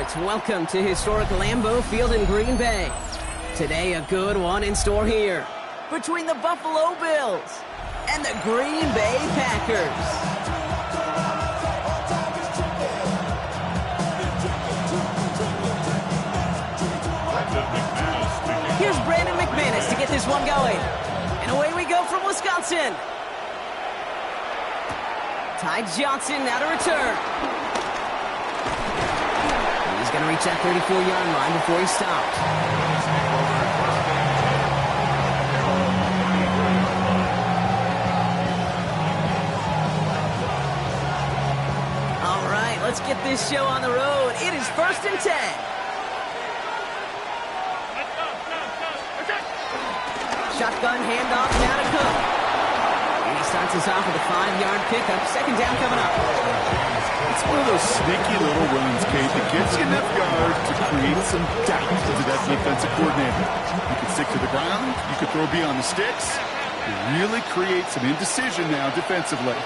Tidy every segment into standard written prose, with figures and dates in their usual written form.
sports. Welcome to historic Lambeau Field in Green Bay. Today, a good one in store here between the Buffalo Bills and the Green Bay Packers. Here's Brandon McManus to get this one going. And away we go from Wisconsin. Ty Johnson now to return. He's going to reach that 34-yard line before he stops. All right, let's get this show on the road. It is 1st and 10. Shotgun handoff now to Cook. And he starts us off with a 5-yard pickup. 2nd down coming up. It's one of those sneaky little runs, Kate, that gets you enough yards to create some doubt into that defensive coordinator. You can stick to the ground. You can throw beyond the sticks. It really creates some indecision now defensively.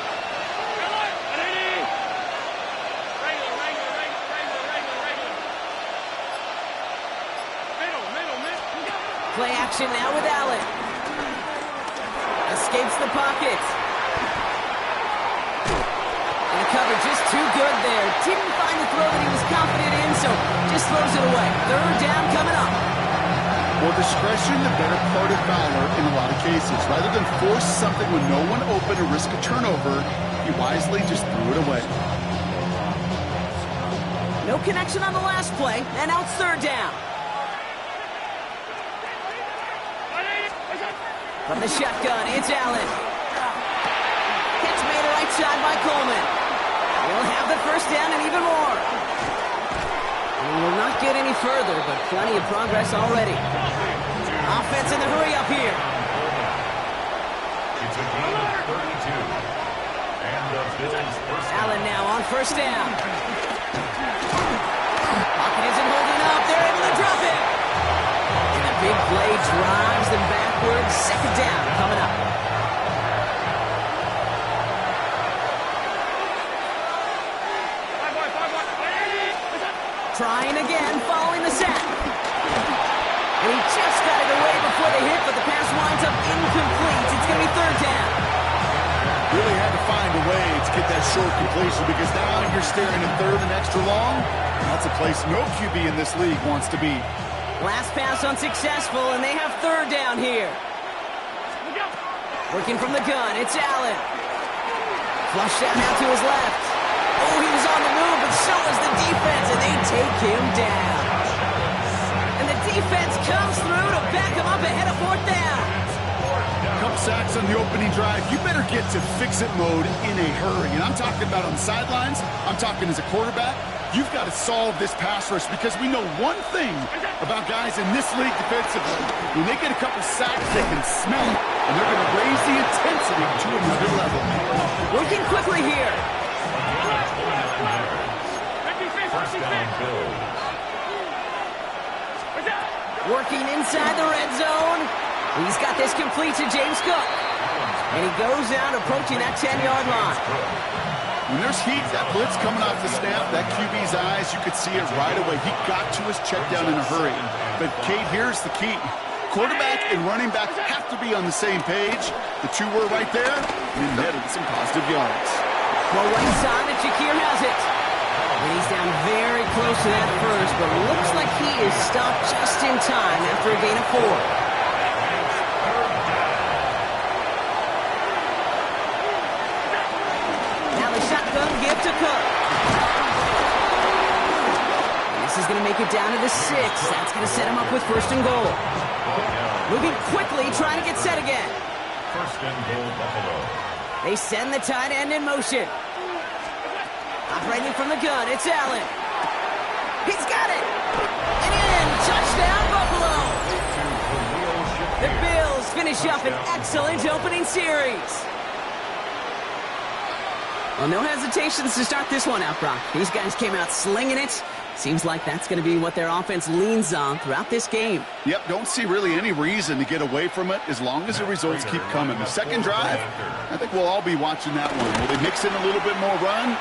Play action now with Allen. Escapes the pocket. And the cover just too good there. Didn't find the throw that he was confident in, so just throws it away. 3rd down coming up. Well, discretion, the better part of valor in a lot of cases. Rather than force something when no one open or risk a turnover, he wisely just threw it away. No connection on the last play, and now it's 3rd down. From the shotgun, it's Allen. Catch made right side by Coleman. He'll have the 1st down and even more. We will not get any further, but plenty of progress already. Offense in the hurry up here. It's a gain of 32. And the Bills first down. Allen now on 1st down. Pocket isn't holding up. They're able to drop it. And a big play drives them backwards. 2nd down coming up. Trying again, following the sack. And he just got it away before they hit, but the pass winds up incomplete. It's going to be 3rd down. Really had to find a way to get that short completion because now you're staring at 3rd and extra long. That's a place no QB in this league wants to be. Last pass unsuccessful, and they have 3rd down here. Working from the gun, it's Allen. Flushed out now to his left. Oh, he was on the move, but so was the defense, and they take him down. And the defense comes through to back him up ahead of 4th down. Couple sacks on the opening drive. You better get to fix-it mode in a hurry. And I'm talking about on the sidelines. I'm talking as a quarterback. You've got to solve this pass rush because we know one thing about guys in this league defensively. When they get a couple sacks, they can smell it, and they're going to raise the intensity to another level. Working quickly here. First down, Bills. Working inside the red zone. He's got this complete to James Cook. And he goes out approaching that 10-yard line. When there's heat, that blitz coming off the snap, that QB's eyes, you could see it right away. He got to his check down in a hurry. But, Kate, here's the key. Quarterback and running back have to be on the same page. The two were right there, and netted some positive yards. Well, right side, and Shakir has it. And he's down very close to that first, but looks like he is stopped just in time after a gain of 4. Now the shotgun give to Cook. And this is going to make it down to the 6. That's going to set him up with 1st and goal. Moving quickly, trying to get set again. First and goal, Buffalo. They send the tight end in motion. Operating from the gun, it's Allen. He's got it! And in! Touchdown, Buffalo! The Bills finish up an excellent opening series. Well, no hesitations to start this one out, Brock. These guys came out slinging it. Seems like that's going to be what their offense leans on throughout this game. Yep, don't see really any reason to get away from it as long as the results keep coming. The second drive, I think we'll all be watching that one. Will they mix in a little bit more run?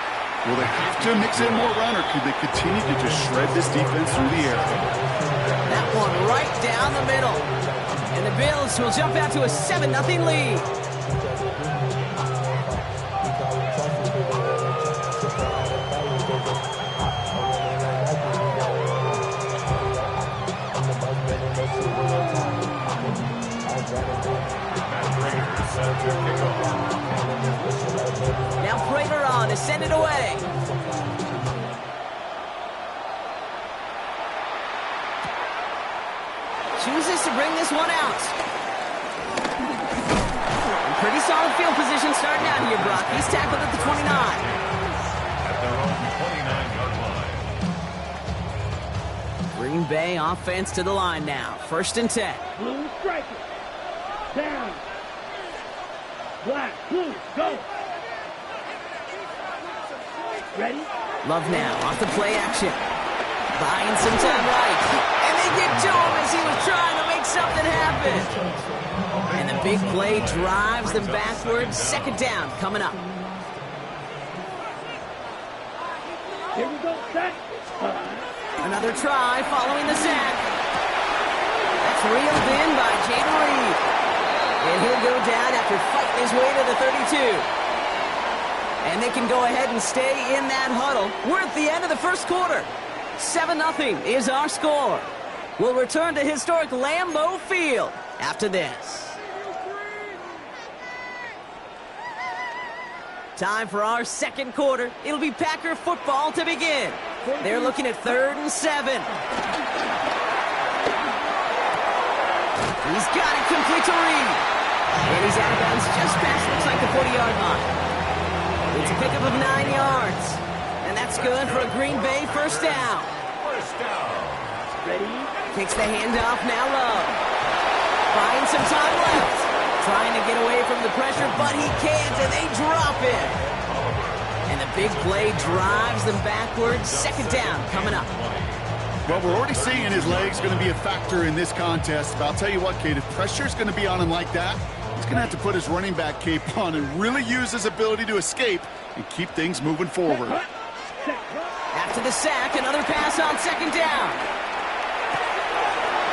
Will they have to mix in more run, or could they continue to just shred this defense through the air? That one right down the middle. And the Bills will jump out to a 7-0 lead. Now Prater on to send it away. Chooses to bring this one out. Pretty solid field position starting out here, Brock. He's tackled at the 29. At their own 29-yard line. Green Bay offense to the line now. 1st and 10. Blue striker. Down. Black. Blue. Go. Ready? Love now off the play action. Buying some time right. And they get to him as he was trying to make something happen. And the big play drives them backwards. 2nd down coming up. Here we go. Set. Another try following the sack. That's reeled in by Jayden Reed. And he'll go down after fighting his way to the 32. And they can go ahead and stay in that huddle. We're at the end of the 1st quarter. 7-0 is our score. We'll return to historic Lambeau Field after this. Time for our 2nd quarter. It'll be Packer football to begin. They're looking at 3rd and 7. He's got it complete to Reed. And he's out of bounds just past, looks like the 40-yard line. It's a pickup of 9 yards. And that's good for a Green Bay 1st down. First down. Ready? Takes the handoff, now Love. Buying some time left. Trying to get away from the pressure, but he can't, and they drop it. And the big play drives them backwards. 2nd down coming up. Well, we're already seeing his legs going to be a factor in this contest. But I'll tell you what, Kate, if pressure's going to be on him like that, he's going to have to put his running back cape on and really use his ability to escape and keep things moving forward. After the sack, another pass on 2nd down.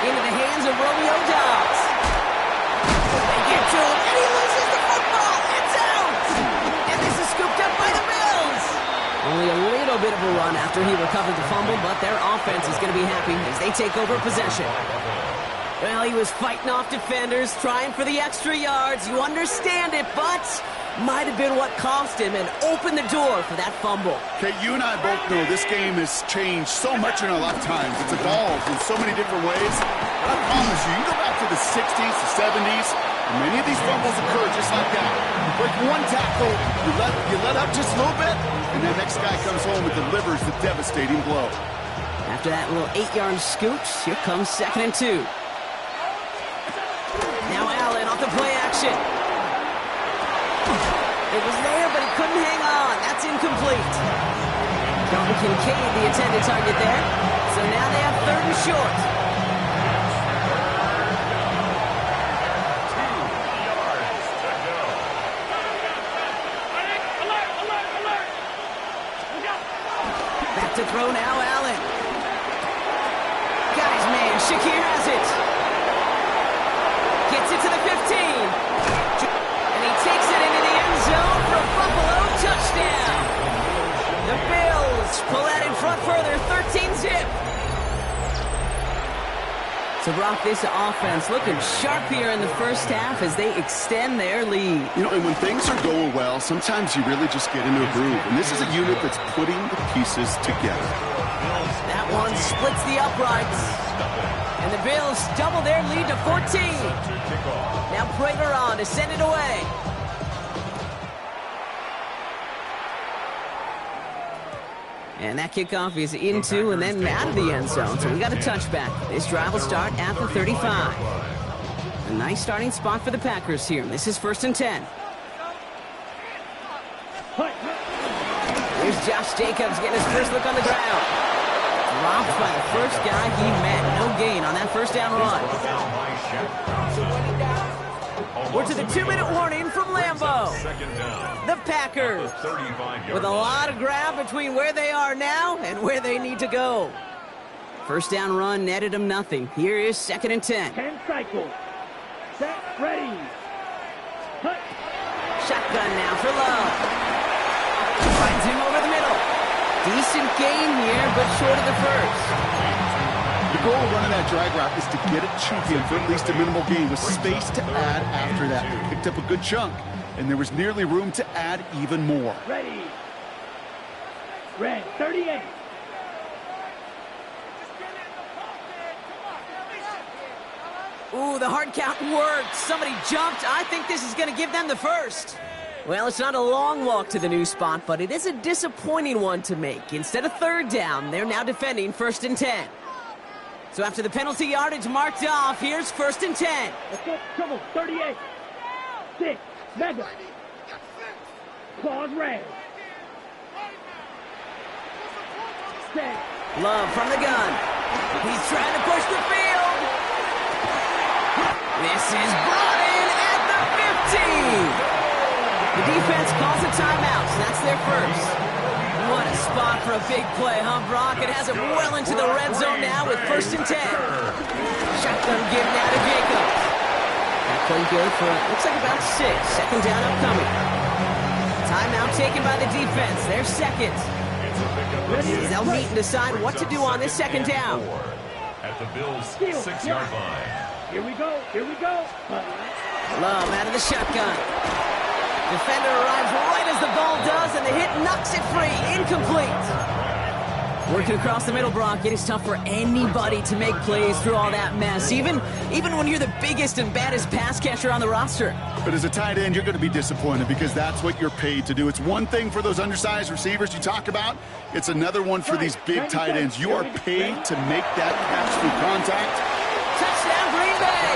Into the hands of Romeo Doubs. They get to him, and he loses the football. It's out! And this is scooped up by the Bills. Only a little bit of a run after he recovered the fumble, but their offense is going to be happy as they take over possession. Well, he was fighting off defenders, trying for the extra yards. You understand it, but might have been what cost him and opened the door for that fumble. Okay, you and I both know this game has changed so much in our lifetimes. It's evolved in so many different ways. But I promise you, you go back to the 60s, the 70s, and many of these fumbles occur just like that. You break one tackle, you let up just a little bit, and the next guy comes home and delivers the devastating blow. After that little 8-yard scooch, here comes 2nd and 2. Now Allen off the play action. It was there, but he couldn't hang on. That's incomplete. Dalton Kincaid, the intended target there. So now they have 3rd and short. 2 yards to go. Back to throw now, Allen. Got his man. Shakir has it. Gets it to the 15. And he takes it into the end zone for a Buffalo touchdown. The Bills pull that in front further, 13-zip. So, Brock, this offense looking sharp here in the 1st half as they extend their lead. You know, and when things are going well, sometimes you really just get into a groove. And this is a unit that's putting the pieces together. That one splits the uprights. And the Bills double their lead to 14. Now Prater on to send it away. And that kickoff is into and then out of the end zone. So we got a touchback. This drive will start at the 35. A nice starting spot for the Packers here. This is 1st and 10. Here's Josh Jacobs getting his first look on the ground. Dropped by the first guy he met. No gain on that 1st down run. We're to the 2-minute warning from Lambeau. Second down. The Packers, 35-yard with a lot of ground between where they are now and where they need to go. First down run netted them nothing. Here is 2nd and 10. 10 cycles. Set, ready. Cut. Shotgun now for Love. Finds him over the middle. Decent gain here, but short of the first. The goal of running that drag route is to get it to him for at least a minimal gain with space to add after that. They picked up a good chunk, and there was nearly room to add even more. Ready. Red, 38. Ooh, the hard count worked. Somebody jumped. I think this is going to give them the first. Well, it's not a long walk to the new spot, but it is a disappointing one to make. Instead of 3rd down, they're now defending 1st and 10. So after the penalty yardage marked off, here's 1st and 10. Let's go. Trouble, 38. 6. Mega. Claws red. Set. Love from the gun. He's trying to push the field. This is brought in at the 15. The defense calls a timeout, so that's their first. What a spot for a big play, huh, Brock? It has it well into the red zone now with 1st and 10. Shotgun give now to Jacobs. That play good for, looks like about 6. 2nd down upcoming. Timeout taken by the defense. They're second. They'll meet and decide what to do on this 2nd down. At the Bills' 6-yard line. Here we go. Here we go. Love out of the shotgun. Defender arrives right as the ball does, and the hit knocks it free. Incomplete. Working across the middle, Brock, it is tough for anybody to make plays through all that mess, even when you're the biggest and baddest pass catcher on the roster. But as a tight end, you're going to be disappointed because that's what you're paid to do. It's one thing for those undersized receivers you talk about. It's another one for these big tight ends. You are paid to make that catch through contact. Touchdown, Green Bay!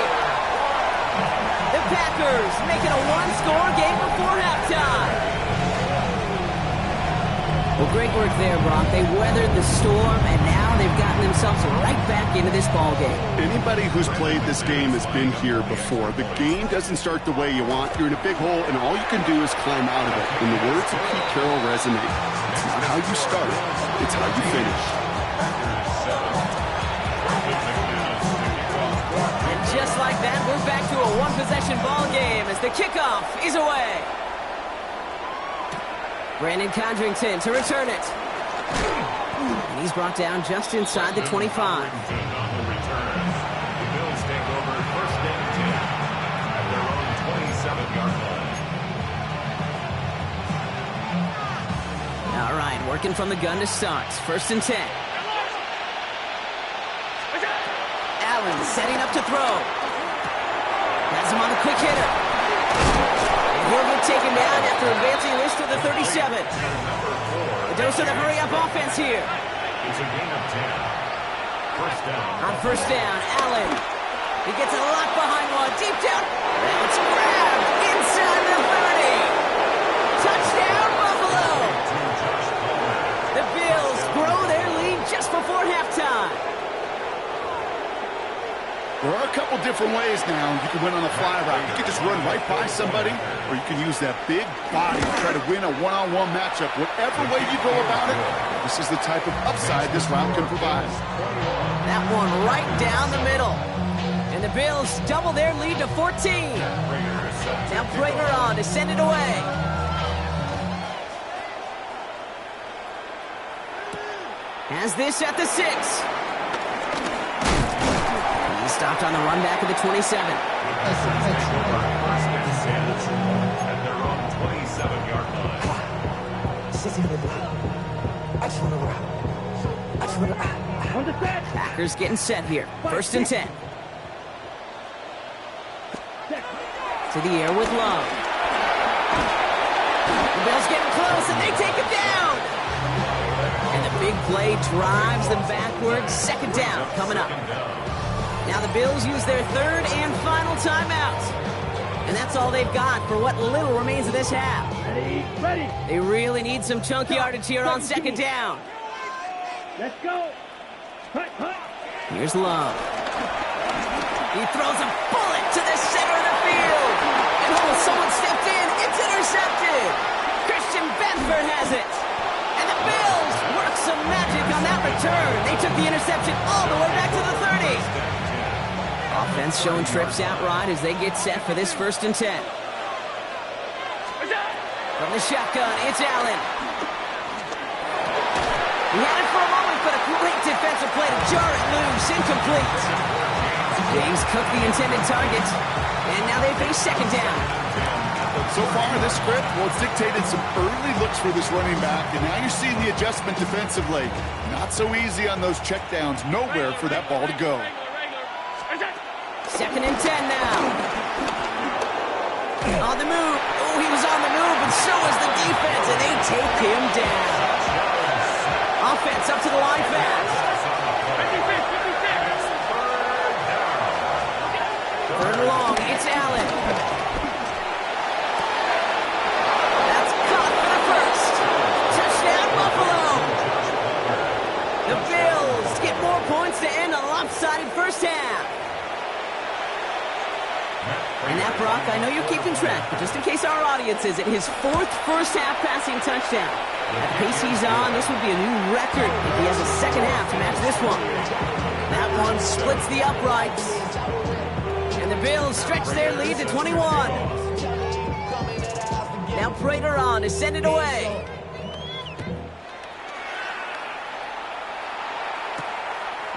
The Packers making a one-score game before halftime. Well, great work there, Brock. They weathered the storm, and now they've gotten themselves right back into this ball game. Anybody who's played this game has been here before. The game doesn't start the way you want. You're in a big hole, and all you can do is climb out of it. In the words of Pete Carroll resonate, it's not how you start, it's how you finish. And just like that, we're back to a one-possession ball game as the kickoff is away. Brandon Condrington to return it. And he's brought down just inside the 25. On the return, the Bills take over 1st and 10 at their own 27-yard line. All right, working from the gun to start. 1st and 10. Allen setting up to throw. Has him on the quick hitter. He'll get taken down after advancing this to the 37. The dose of the hurry-up offense here. It's a gain of 10. 1st down. On 1st down, Allen. He gets a lot behind one. Deep down. Now it's grabbed inside the 30. Touchdown, Buffalo. The Bills grow their lead just before halftime. There are a couple different ways now you can win on a fly route. You can just run right by somebody, or you can use that big body to try to win a one-on-one matchup. Whatever way you go about it, this is the type of upside this route can provide. That one right down the middle. And the Bills double their lead to 14. Now Prager on to send it away. Has this at the 6. Stopped on the run back of the 27. At their own 27-yard line. On the set. Packers getting set here. 1st and 10. To the air with Love. The Bills getting close, and they take it down. And the big play drives them backwards. 2nd down coming up. Now the Bills use their 3rd and final timeout. And that's all they've got for what little remains of this half. Ready, ready. They really need some chunk yardage here on 2nd down. Let's go. Hut, hut. Here's Love. He throws a bullet to the center of the field. someone stepped in. It's intercepted. Christian Benford has it. And the Bills work some magic on that return. They took the interception all the way back to the 30. Offense showing trips out right as they get set for this 1st and 10. From the shotgun, it's Allen. He had it for a moment, but a great defensive play to jar it loose. Incomplete. James cooked the intended target, and now they face 2nd down. So far, this script, well, it's dictated some early looks for this running back, and now you're seeing the adjustment defensively. Not so easy on those checkdowns. Nowhere for that ball to go. 2nd and 10 now. On the move. Oh, he was on the move, and so was the defense, and they take him down. Offense up to the line fast. 3rd and long, it's Allen. That's caught for the 1st. Touchdown, Buffalo. The Bills get more points to end a lopsided 1st half. And that, Brock, I know you're keeping track, but just in case our audience isn't, his 4th first-half passing touchdown. At the pace he's on, this would be a new record if he has a 2nd half to match this one. That one splits the uprights. And the Bills stretch their lead to 21. Now Prater on to send it away.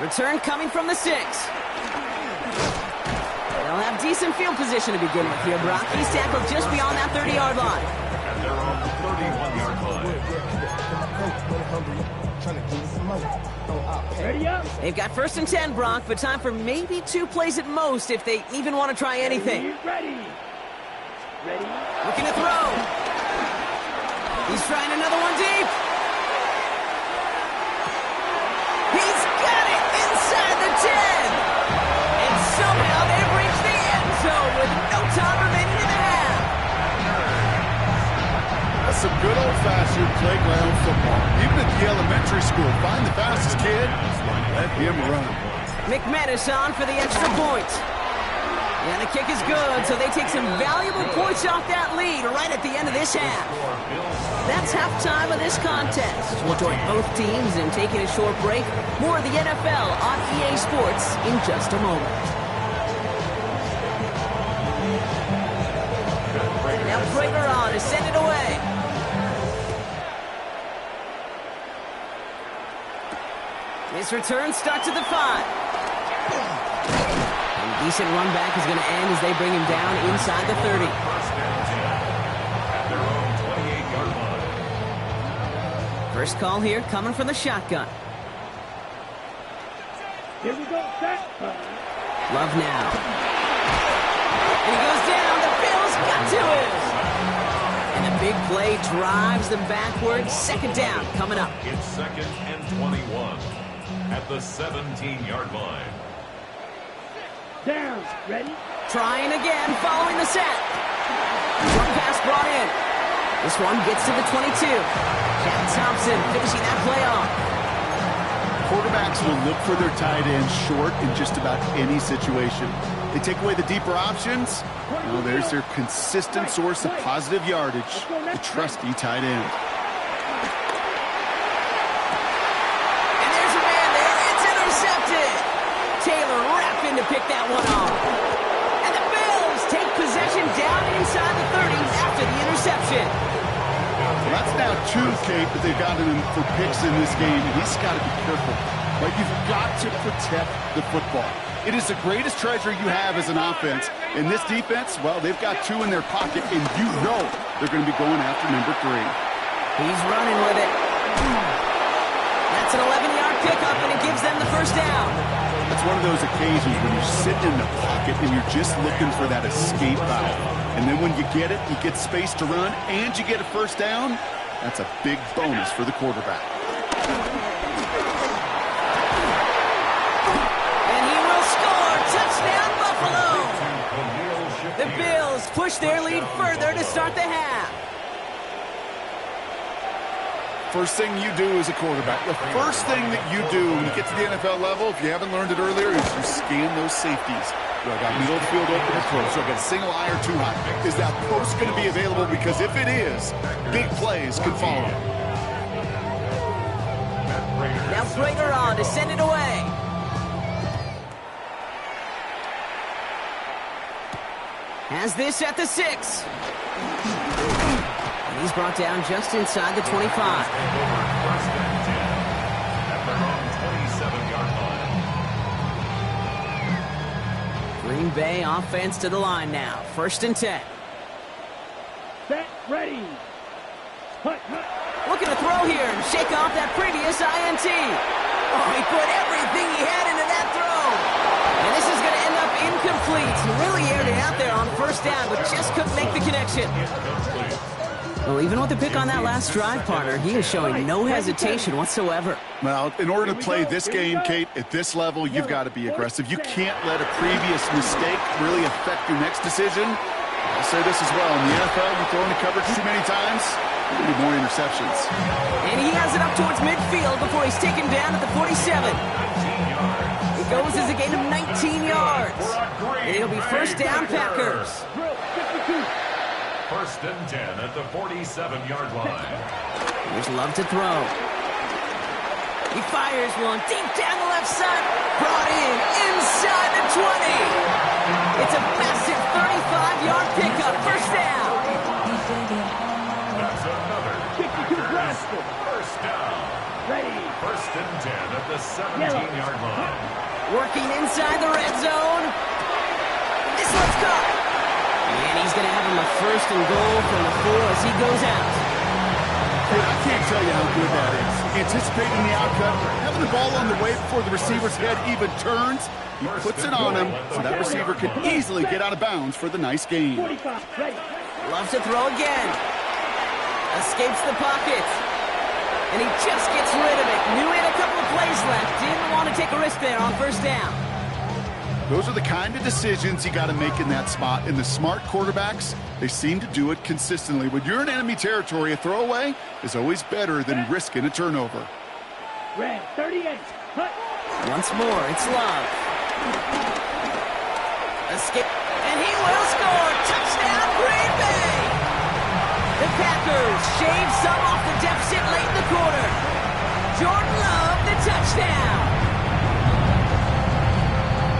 Return coming from the 6. They'll have decent field position to begin with here, Brock. He's tackled just beyond that 30-yard line. And they're on the 31-yard line. Ready up. They've got 1st and 10, Brock, but time for maybe 2 plays at most if they even want to try anything. Ready. Ready. Looking to throw. He's trying another one deep. He's got it inside the 10. And somehow they've reached the end zone with no time remaining in the half. That's some good old-fashioned playground football. Even at the elementary school, find the fastest kid, let him run. McManus on for the extra point. And the kick is good, so they take some valuable points off that lead right at the end of this half. That's halftime of this contest. We'll join both teams in taking a short break. More of the NFL on EA Sports in just a moment. Now Prater on to send it away. This return starts at the 5. And a decent run back is going to end as they bring him down inside the 30. First and 10 at their own 28-yard line. First call here coming from the shotgun. Here we go. Set. Love now. And he goes down. The Bills got to him. And the big play drives them backwards. 2nd down coming up. It's 2nd and 21 at the 17-yard line. Down. Ready. Trying again following the set. One pass brought in. This one gets to the 22. Cat Thompson finishing that play off. Quarterbacks will look for their tight end short in just about any situation. They take away the deeper options. Well, there's their consistent source of positive yardage, the trusty tight end. And there's a man there. It's intercepted. Taylor rapping to pick that one off. And the Bills take possession down inside the 30 after the interception. Well, that's now 2, Kate, that they've gotten him for picks in this game, and he's got to be careful. Right? You've got to protect the football. It is the greatest treasure you have as an offense. In this defense, well, they've got 2 in their pocket, and you know they're going to be going after number 3. He's running with it. That's an 11-yard pickup, and it gives them the 1st down. It's one of those occasions when you sit in the pocket and you're just looking for that escape valve. And then when you get it, you get space to run, and you get a 1st down. That's a big bonus for the quarterback. And he will score. Touchdown, Buffalo. The Bills push their lead further to start the half. First thing you do as a quarterback, the first thing that you do when you get to the NFL level, if you haven't learned it earlier, is you scan those safeties. Do I got middle of the field open or close? Do I got a single eye or too high? Is that post going to be available? Because if it is, big plays can follow. Now Prager on to send it away. Has this at the 6. And he's brought down just inside the 25. First and 10 at their own 27-yard line. Green Bay offense to the line now. First and 10. Set, ready. Hut, hut. Looking to throw here and shake off that previous INT. Oh, he put everything he had into that throw. And this is going to end up incomplete. He really aired it out there on first down, but just couldn't make the connection. Well, even with the pick on that last drive, partner, he is showing no hesitation whatsoever. Well, in order to play this game, Kate, at this level, you've got to be aggressive. You can't let a previous mistake really affect your next decision. I'll say this as well. In the NFL, you throw into coverage too many times, you need more interceptions. And he has it up towards midfield before he's taken down at the 47. It goes as a gain of 19 yards. And it'll be first down, Packers. Drill, 52. First and 10 at the 47-yard line. Here's Love to throw. He fires one deep down the left side. Brought in inside the 20. It's a massive 35-yard pickup. First down. That's another 52 Bradford. first down. Ready. First and 10 at the 17-yard line. Working inside the red zone. This one's caught. And he's going to have him a first and goal from the 4 as he goes out. Dude, I can't tell you how good that is. Anticipating the outcome, having the ball on the way before the receiver's head even turns, he puts it on him so that receiver can easily get out of bounds for the nice gain. 45, ready. Loves to throw again. Escapes the pocket. And he just gets rid of it. Knew he had a couple of plays left. Didn't want to take a risk there on first down. Those are the kind of decisions you got to make in that spot. And the smart quarterbacks, they seem to do it consistently. When you're in enemy territory, a throwaway is always better than risking a turnover. Red, 38. Hut. Once more, it's Love. Escape. And he will score. Touchdown, Green Bay. The Packers shave some off the deficit late in the quarter. Jordan Love, the touchdown.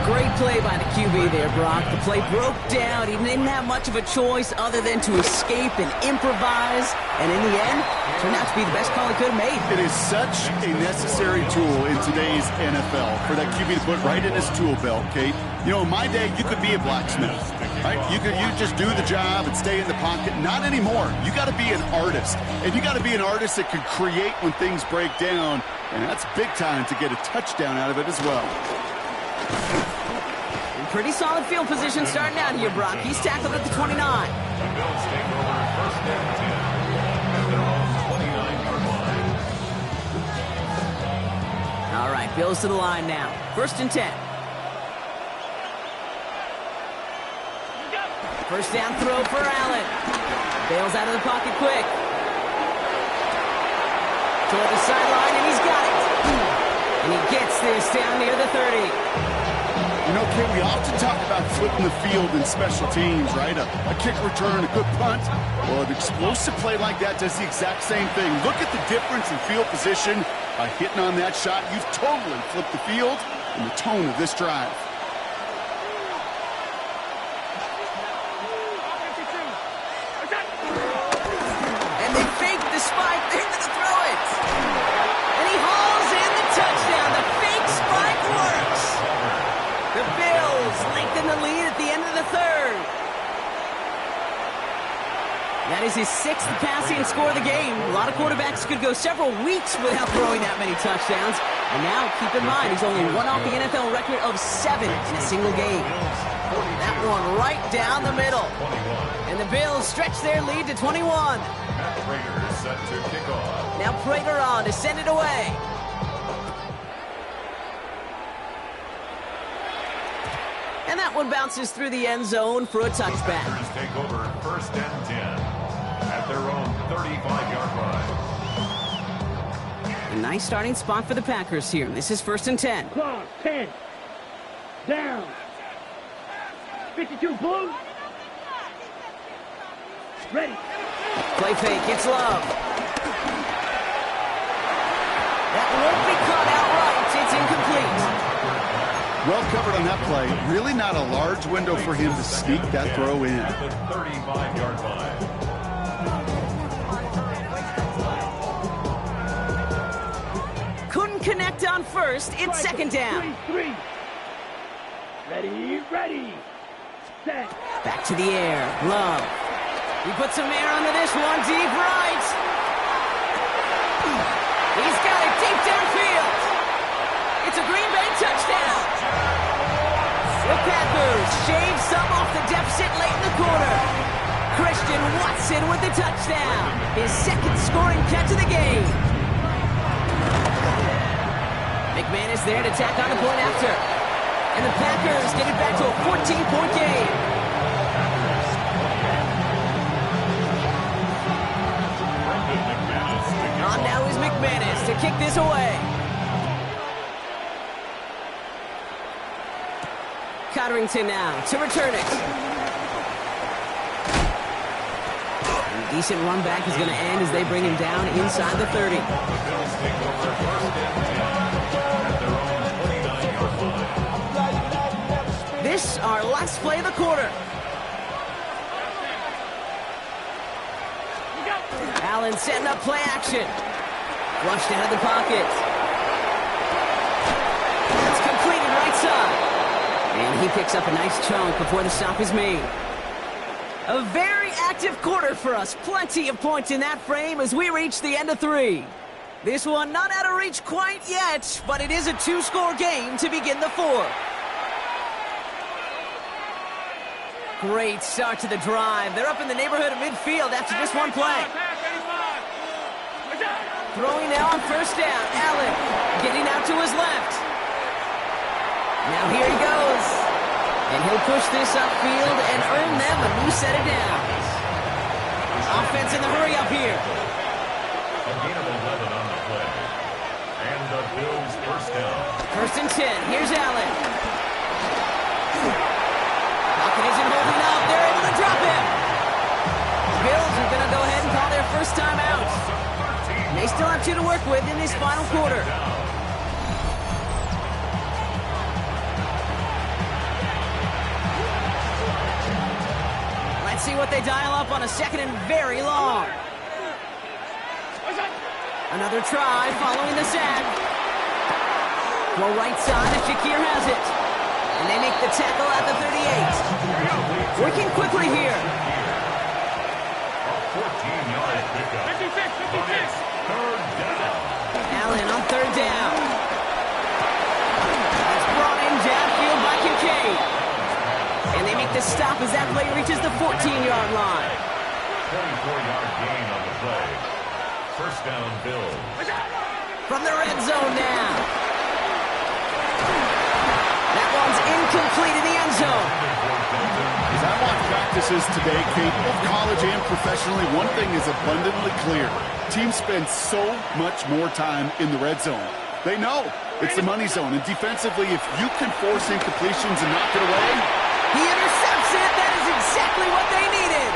Great play by the QB there, Brock. The play broke down. He didn't have much of a choice other than to escape and improvise. And in the end, turned out to be the best call he could have made. It is such a necessary tool in today's NFL for that QB to put right in his tool belt, Kate. You know, in my day, you could be a blacksmith, right? You just do the job and stay in the pocket. Not anymore. You got to be an artist. And you got to be an artist that can create when things break down. And that's big time to get a touchdown out of it as well. Pretty solid field position starting out here, Brock. He's tackled at the 29. The Bills take over first and 10 at their own 29-yard line. All right, Bills to the line now. First and 10. First down throw for Allen. Bails out of the pocket quick. Toward the sideline, and he's got it. And he gets this down near the 30. You know, Kate, we often talk about flipping the field in special teams, right? A kick return, a good punt. Well, an explosive play like that does the exact same thing. Look at the difference in field position by hitting on that shot. You've totally flipped the field and the tone of this drive. And they fake the spike. They're going to throw it. And he hauls in the touchdown. The fake spike works. The Bills lengthen the lead at the end of the third. That is his 6th passing score of the game. A lot of quarterbacks could go several weeks without throwing that many touchdowns. And now, keep in mind, he's only one off the NFL record of 7 in a single game. That one right down the middle. And the Bills stretch their lead to 21. Matt Prager is set to kick off. Now Prager on to send it away. And that one bounces through the end zone for a touchback. Packers take over first and 10 at their own 35-yard line. A nice starting spot for the Packers here. This is 1st and 10. Clock, 10. Down. 52 blue. Ready. Play fake, it's Love. That won't be caught outright. It's incomplete. Well covered on that play. Really not a large window for him to sneak that throw in. At the 35-yard line. Couldn't connect on first. It's second down. 3-3. Ready, ready. Set. Back to the air. Love. He puts some air onto this one. Deep right. He's got it deep downfield. It's a Green Bay touchdown. The Packers shave some off the deficit late in the quarter. Christian Watson with the touchdown. His second scoring catch of the game. McManus there to tack on a point after. And the Packers get it back to a 14-point game. On now is McManus to kick this away. Cotterington now to return it. A decent run back is going to end as they bring him down inside the 30. The Bills take over 1st and 10 at their own 29-yard line. This our last play of the quarter. Allen setting up play action. Flushed out of the pocket. That's completed right side. And he picks up a nice chunk before the stop is made. A very active quarter for us. Plenty of points in that frame as we reach the end of 3. This one not out of reach quite yet, but it is a 2-score game to begin the 4th. Great start to the drive. They're up in the neighborhood of midfield after just one play. Throwing now on 1st down. Allen getting out to his left. Now here he goes. And he'll push this upfield and earn them a new set of downs. Offense in the hurry up here. A gain of 11 on the play. And the Bills 1st down. 1st and 10. Here's Allen. Pocket isn't holding up. They're able to drop him. Bills are going to go ahead and call their first time out. And they still have 2 to work with in this final quarter. Let's see what they dial up on a 2nd and very long. Another try following the sack. Well, right side, and Shakir has it. And they make the tackle at the 38. Working quickly here. A 14-yard pickup. 56. 3rd down. Allen on 3rd down. It's brought in downfield by Kincaid. And they make the stop as that play reaches the 14-yard line. 24-yard gain on the play. 1st down, Bills. From the red zone now. That one's incomplete in the end zone. As I watch practices today, Kate, both college and professionally, one thing is abundantly clear. Teams spend so much more time in the red zone. They know it's the money zone, and defensively, if you can force incompletions and knock it away, He intercepts it. That is exactly what they needed.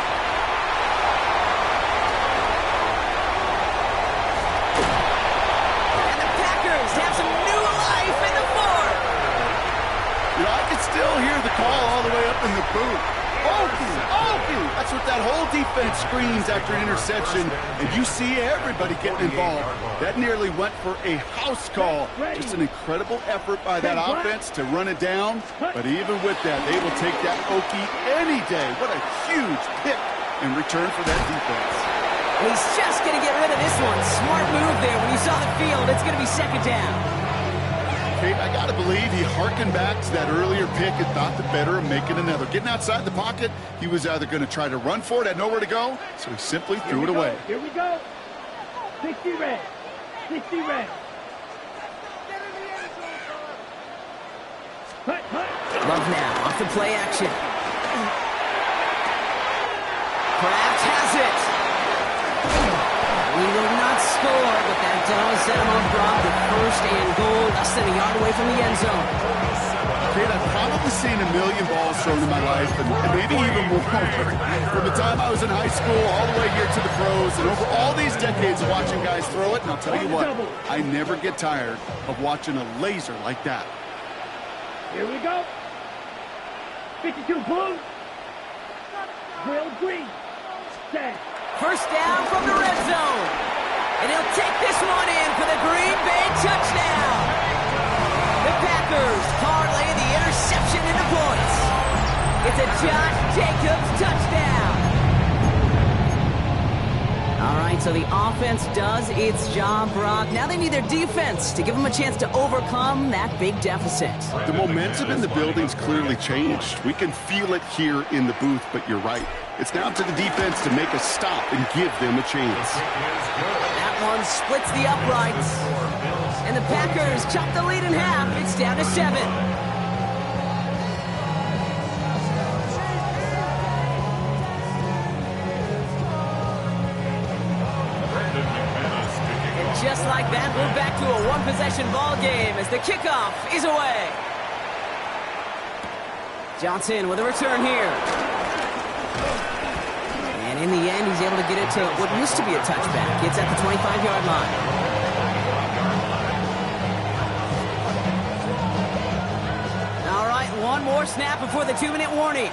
And the Packers have some new life in the 4th. I can still hear the call all the way up in the booth. Okie! That's what that whole defense screams after an interception, and you see everybody getting involved. That nearly went for a house call. Just an incredible effort by that offense to run it down, but even with that, they will take that Okie any day. What a huge pick in return for that defense. He's just going to get rid of this one. Smart move there. When you saw the field, it's going to be 2nd down. Kate, I got to believe he harkened back to that earlier pick and thought the better of making another. Getting outside the pocket, he was either going to try to run for it, had nowhere to go, so he simply threw it away. Here we go. 60 red. 60 red. Love now off the play action. Kraft has it. We will not score, but that does set him off, Brock, with first and goal, less than a yard away from the end zone. Kate, I've probably seen a million balls thrown in my life, and maybe even more. From the time I was in high school all the way here to the pros, and over all these decades of watching guys throw it, and I'll tell you what, I never get tired of watching a laser like that. Here we go. 52 blue. Grill green. Set. First down from the red zone. And he'll take this one in for the Green Bay touchdown. The Packers parlay the interception into points. It's a Josh Jacobs touchdown. All right, so the offense does its job, Brock. Now they need their defense to give them a chance to overcome that big deficit. The momentum in the building's clearly changed. We can feel it here in the booth, but you're right. It's down to the defense to make a stop and give them a chance. That one splits the uprights. And the Packers chop the lead in half. It's down to 7. Just like that, we're back to a one-possession ball game as the kickoff is away. Johnson with a return here. And in the end, he's able to get it to what used to be a touchback. It's at the 25-yard line. All right, one more snap before the 2-minute warning.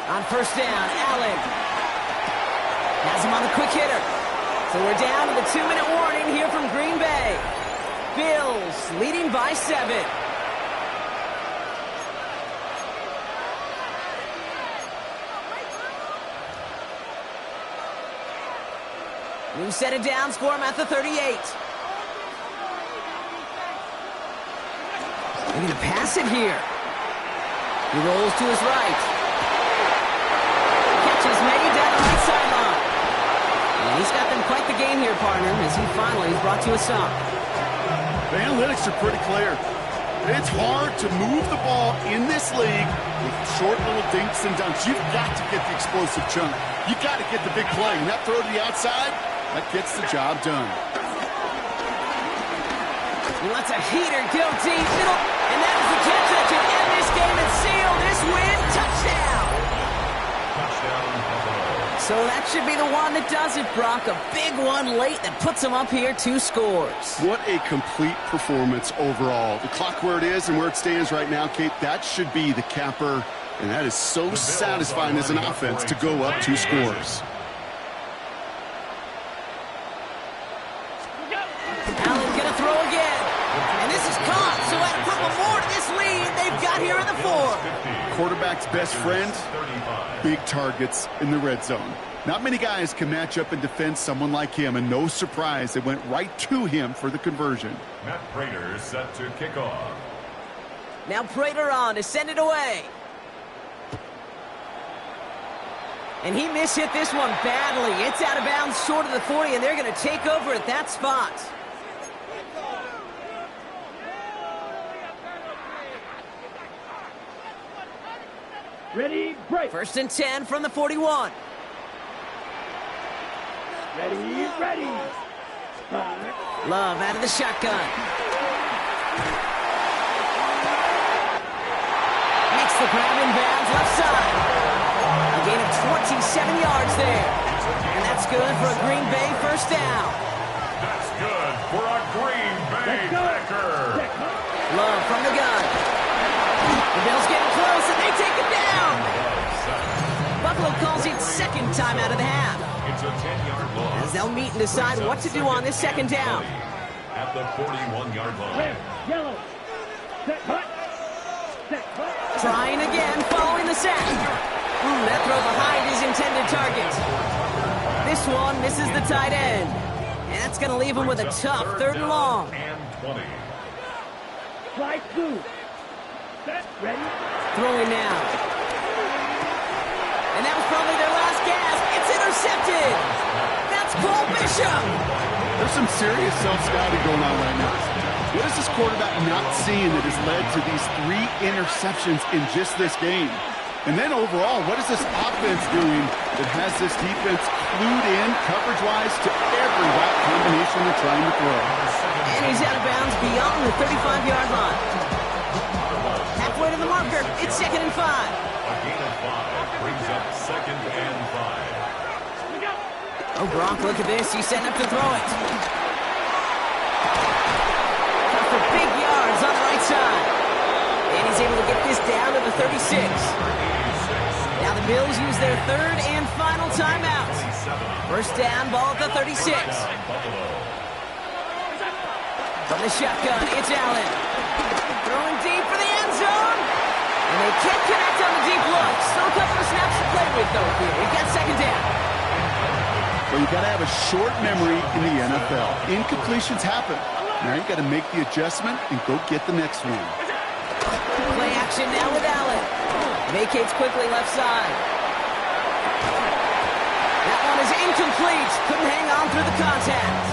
On first down, Allen has him on the quick hitter. So we're down to the 2-minute warning here from Green Bay. Bills leading by 7. New set of downs for him at the 38. They're going to pass it here. He rolls to his right. Catch is made down the right sideline. He's got them quite the game here, partner, as he finally is brought to a stop. The analytics are pretty clear. It's hard to move the ball in this league with short little dinks and dunks. You've got to get the explosive chunk. You've got to get the big play. And that throw to the outside, that gets the job done. He lets a heater go deep middle, and that is the catch that can end this game and seal this win. Touchdown! So that should be the one that does it, Brock. A big one late that puts him up here 2 scores. What a complete performance overall. The clock where it is and where it stands right now, Kate, that should be the capper. And that is so satisfying as an offense to go up 2 scores. Allen gonna throw again. And this is caught, so add a couple more to this lead they've got here in the 4. Quarterback's best friend, big targets in the red zone. Not many guys can match up and defend someone like him, and no surprise, they went right to him for the conversion. Matt Prater is set to kick off. Now Prater on to send it away. And he mishit this one badly. It's out of bounds short of the 40, and they're going to take over at that spot. Ready, break. First and 10 from the 41. Ready. Love out of the shotgun. Makes the grab in bounds left side. A gain of 27 yards there. And that's good for a Green Bay first down. That's good for a Green Bay Packer. Love from the gun. The Bills getting close, and they take it down. Buffalo calls it second time out of the half. It's a 10-yard loss. As they'll meet and decide what to do on this second down. At the 41-yard line. Red, yellow. Set, cut. Set, cut. Trying again, following the sack. That throw behind his intended target. This one misses the tight end. And that's going to leave him with a tough 3rd and long. And 20. Slide through. Set, ready. Throwing now. And that was probably their last gasp. It's intercepted. That's Cole Bishop. There's some serious self-scouting going on right now. What is this quarterback not seeing that has led to these 3 interceptions in just this game? And then overall, what is this offense doing that has this defense clued in coverage-wise to every route combination they're trying to throw? And he's out of bounds beyond the 35-yard line. Halfway to the marker, it's 2nd and 5. A gain of 5 brings up 2nd and 5. Oh, Gronk, look at this. He's setting up to throw it. For big yards on the right side. And he's able to get this down to the 36. Now the Bills use their 3rd and final timeout. First down, ball at the 36. From the shotgun, it's Allen. Throwing deep for the end zone. And they can't connect on the deep look. Still a couple of snaps to play with, though, here. We've got 2nd down. Well, you got to have a short memory in the NFL. Incompletions happen. Now you got to make the adjustment and go get the next one. Play action now with Allen. Vacates quickly left side. That one is incomplete. Couldn't hang on through the contact.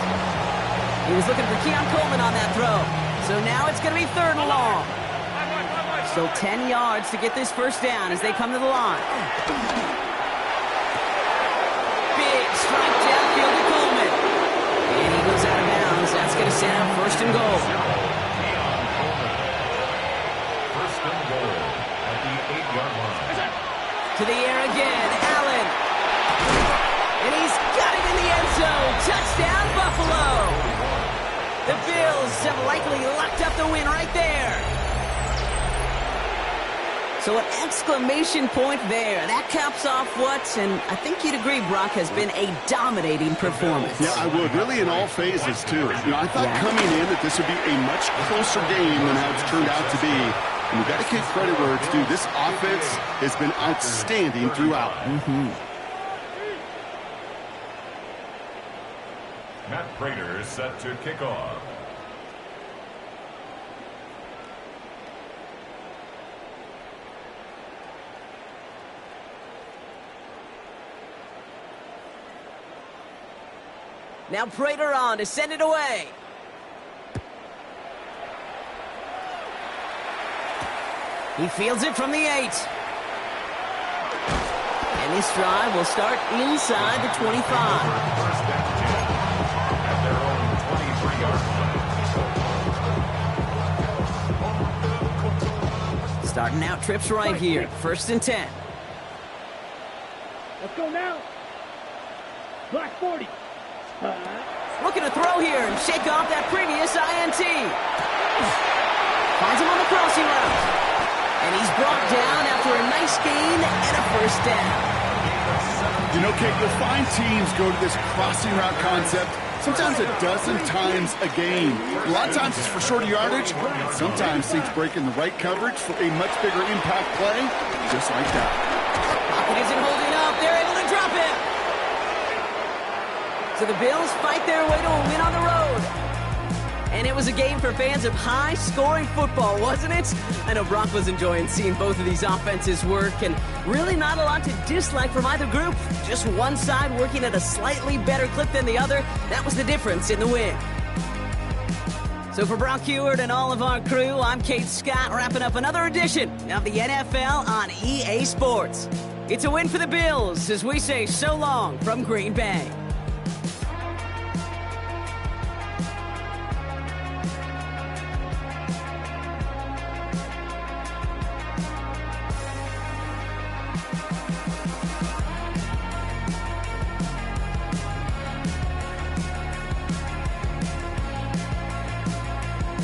He was looking for Keon Coleman on that throw. So now it's going to be 3rd and long. Still 10 yards to get this first down as they come to the line. Big strike downfield to Coleman. And he goes out of bounds. That's going to set up 1st and goal. First and goal at the 8-yard line. To the air again, Allen. And he's got it in the end zone. Touchdown, Buffalo. The Bills have likely locked up the win right there. So an exclamation point there. That caps off what, and I think you'd agree, Brock, has been a dominating performance. Yeah, I would. Really in all phases, too. I thought coming in that this would be a much closer game than how it's turned out to be. And we've got to give credit where it's due. This offense has been outstanding throughout. Matt Prater is set to kick off. Now Prater on to send it away. He fields it from the 8. And this drive will start inside the 25. First and 10 at their own 23-yard line. Starting out trips right here. 1st and 10. Let's go now. Black 40. Looking to throw here and shake off that previous INT. Finds him on the crossing route. And he's brought down after a nice gain and a first down. You know, Kate, you'll find teams go to this crossing route concept sometimes a dozen times a game. A lot of times it's for shorter yardage. Sometimes things break in the right coverage for a much bigger impact play, just like that. Pocket isn't holding up. They're able to drop it. So the Bills fight their way to a win on the road. And it was a game for fans of high-scoring football, wasn't it? I know Brock was enjoying seeing both of these offenses work, and really not a lot to dislike from either group. Just one side working at a slightly better clip than the other. That was the difference in the win. So for Brock Huard and all of our crew, I'm Kate Scott, wrapping up another edition of the NFL on EA Sports. It's a win for the Bills as we say so long from Green Bay.